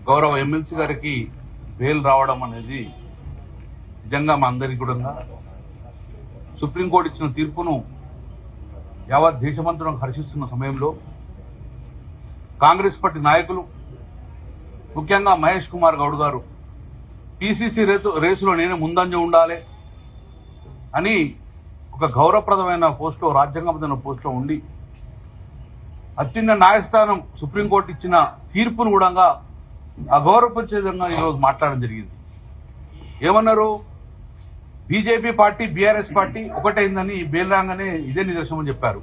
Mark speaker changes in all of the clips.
Speaker 1: గౌరవ ఎమ్మెల్సీ గారికి బెయిల్ రావడం అనేది నిజంగా మా అందరికీ కూడా సుప్రీంకోర్టు ఇచ్చిన తీర్పును యావత్ దేశమంతరం హర్షిస్తున్న సమయంలో కాంగ్రెస్ పార్టీ నాయకులు ముఖ్యంగా మహేష్ కుమార్ గౌడ్ గారు పిసిసి రేసులో నేనే ముందంజ ఉండాలి అని ఒక గౌరవప్రదమైన పోస్టులో రాజ్యాంగబద్ధమైన పోస్టులో ఉండి అత్యున్నత న్యాయస్థానం సుప్రీంకోర్టు ఇచ్చిన తీర్పును కూడా అగౌరవపరిచే విధంగా ఈరోజు మాట్లాడడం జరిగింది. ఏమన్నారు? బీజేపీ పార్టీ బీఆర్ఎస్ పార్టీ ఒకటైందని బెయిల్ రాగానే ఇదే నిదర్శనం అని చెప్పారు.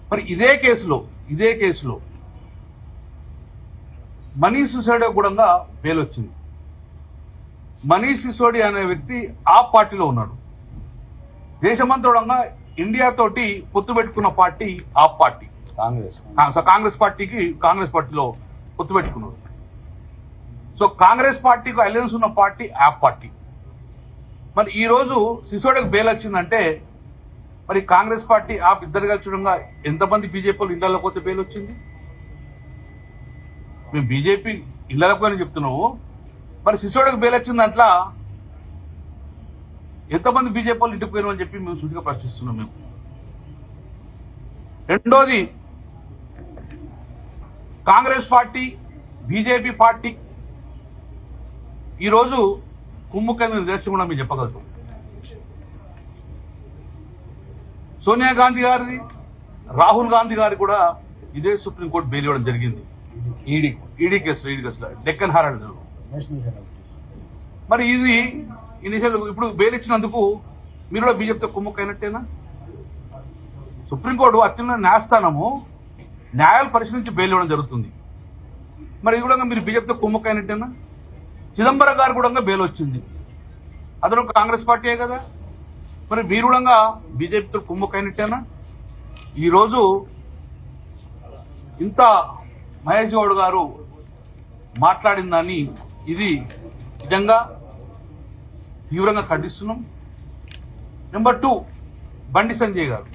Speaker 1: మరి ఇదే కేసులో మనీష్ సిసోడియా కూడా బెయిల్ వచ్చింది. మనీష్ సిసోడియా అనే వ్యక్తి ఆ పార్టీలో ఉన్నాడు. దేశమంతా ఇండియా తోటి పొత్తు పెట్టుకున్న పార్టీ ఆ పార్టీ కాంగ్రెస్ పార్టీలో పొత్తు పెట్టుకున్నారు. సో కాంగ్రెస్ పార్టీకి అలయన్స్ ఉన్న పార్టీ ఆ పార్టీ. మరి ఈ రోజు సిసోడియాకు బెయిల్ వచ్చిందంటే మరి కాంగ్రెస్ పార్టీ ఆ ఇద్దరు కలిసి ఎంతమంది బీజేపీ వాళ్ళు ఇళ్లలోకి పోతే బెయిల్ వచ్చింది? మేము బీజేపీ ఇళ్లలోకి అని చెప్తున్నావు, మరి సిసోడియాకు బెయిల్ వచ్చింది అట్లా ఎంతమంది బీజేపీ వాళ్ళు ఇంటికి పోయినా అని చెప్పి మేము సూటిగా ప్రశ్నిస్తున్నాం. మేము రెండోది, కాంగ్రెస్ పార్టీ బీజేపీ పార్టీ ఈరోజు కుమ్ముకేంద్ర నిదర్శనం కూడా మీరు చెప్పగలుగుతాం. సోనియా గాంధీ గారిది, రాహుల్ గాంధీ గారి కూడా ఇదే సుప్రీంకోర్టు బెయిల్ ఇవ్వడం జరిగింది. ఈడీ కేసులో డెక్కన్ హెరాల్డ్. మరి ఇది ఇనిషియల్ ఇప్పుడు బెయిల్ ఇచ్చినందుకు మీరు కూడా బీజేపీతో కుమ్ముకైనట్టేనా? సుప్రీంకోర్టు అత్యున్నత న్యాయస్థానము న్యాయాలు పరిశీలించి బెయిల్ ఇవ్వడం జరుగుతుంది. మరి ఇది కూడా మీరు బీజేపీతో కుమ్ముకైనట్టేనా? చిదంబరం గారు కూడా బెయిల్ వచ్చింది, అతను కాంగ్రెస్ పార్టీయే కదా. మరి మీరు కూడా బీజేపీతో కుమ్ముకైనట్టేనా? ఈరోజు ఇంత మహేష్ గౌడ్ గారు మాట్లాడిందని ఇది నిజంగా తీవ్రంగా ఖండిస్తున్నాం. నెంబర్ 2, బండి సంజయ్ గారు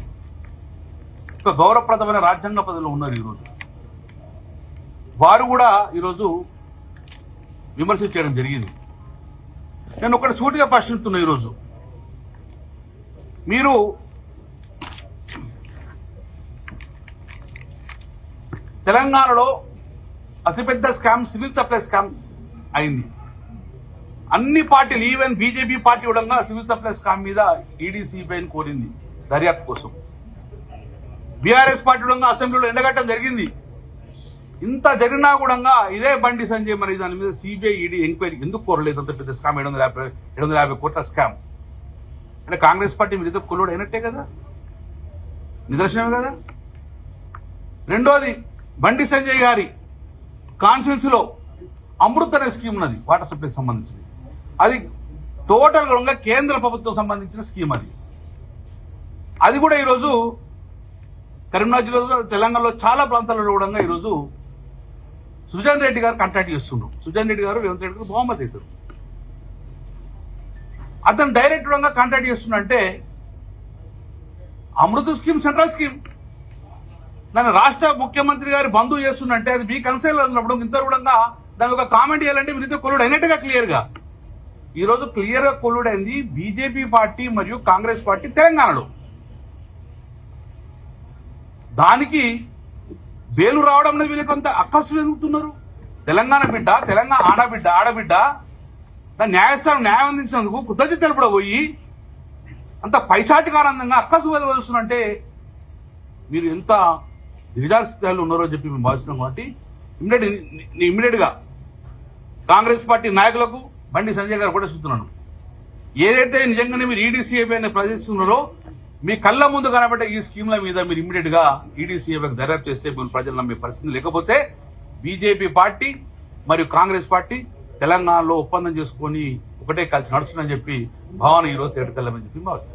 Speaker 1: ఒక గౌరవప్రదమైన రాజ్యాంగ పదవిలో ఉన్నారు. ఈరోజు వారు కూడా ఈరోజు విమర్శ చేయడం జరిగింది. నేను ఒకటి సూటిగా ప్రశ్నిస్తున్నా. ఈరోజు మీరు తెలంగాణలో అతిపెద్ద స్కామ్ సివిల్ సప్లై స్కామ్ అయింది. అన్ని పార్టీలు ఈవెన్ బీజేపీ పార్టీ కూడా సివిల్ సప్లై స్కామ్ మీద ఈడీ సిబిఐని కోరింది దర్యాప్తు కోసం. బీఆర్ఎస్ పార్టీ కూడా అసెంబ్లీలో ఎండగట్టడం జరిగింది. ఇంత జరిగినా కూడా ఇదే బండి సంజయ్ మరి దాని మీద సిబిఐ ఈడీ ఎంక్వైరీ ఎందుకు కోరలేదు? అంత పెద్ద స్కామ్ 750 కోట్ల స్కామ్ అంటే కాంగ్రెస్ పార్టీ మీరు ఇద్దరు కొల్లుడు అయినట్టే కదా, నిదర్శనమే కదా. రెండోది, బండి సంజయ్ గారి కాన్స్టిట్యున్సీ లో అమృత్ అనే స్కీమ్ ఉన్నది వాటర్ సప్లైకి సంబంధించింది. అది టోటల్ గా కేంద్ర ప్రభుత్వం సంబంధించిన స్కీమ్. అది కూడా ఈరోజు కరీంనగర్ జిల్లాలో తెలంగాణలో చాలా ప్రాంతాలలో కూడా ఈరోజు సుజన్ రెడ్డి గారు కాంటాక్ట్ చేస్తున్నారు. సుజన్ రెడ్డి గారు రేవంత్ రెడ్డి గారు బహుమతి అవుతారు. అతను డైరెక్ట్ గా కాంటాక్ట్ చేస్తున్నంటే అమృత్ స్కీమ్ సెంట్రల్ స్కీమ్, దాన్ని రాష్ట్ర ముఖ్యమంత్రి గారి బంధువు చేస్తున్నంటే అది మీ కన్సైల్ ఉన్నప్పుడు ఇంతరు కూడా దాని ఒక కామెంట్ చేయాలంటే మీరు ఇద్దరు కొల్లుడు అయినట్టుగా క్లియర్ గా. ఈ రోజు క్లియర్ గా కొల్లుడైంది బీజేపీ పార్టీ మరియు కాంగ్రెస్ పార్టీ తెలంగాణలో. దానికి బెయిలు రావడం అనేది వీళ్ళకి అంత అక్కసు ఎదుగుతున్నారు. తెలంగాణ బిడ్డ, తెలంగాణ ఆడబిడ్డ దాని న్యాయస్థానం న్యాయం అందించినందుకు కృతజ్ఞతలు కూడా పోయి అంత పైశాచికానందంగా అక్కసు వదులుస్తున్నంటే మీరు ఎంత దిగజారి స్థాయిలో ఉన్నారో చెప్పి మేము భావిస్తున్నాం. కాబట్టి ఇమ్మీడియట్ గా కాంగ్రెస్ పార్టీ నాయకులకు బండి సంజయ్ గారు కూడా చెప్తున్నాను, ఏదైతే నిజంగానే మీరు ఈడీసీఏబీ అని ప్రదర్శిస్తున్నారో మీ కళ్ళ ముందు కనబడ్డ ఈ స్కీమ్ల మీద మీరు ఇమ్మీడియట్ గా ఈడీసీఏబీకి దర్యాప్తు చేస్తే మీరు ప్రజలు నమ్మే పరిస్థితి. లేకపోతే బీజేపీ పార్టీ మరియు కాంగ్రెస్ పార్టీ తెలంగాణలో ఒప్పందం చేసుకుని ఒకటే కలిసి నడుస్తుందని చెప్పి భావన ఈరోజు తేటకెళ్ళమని చెప్పి భావిస్తుంది.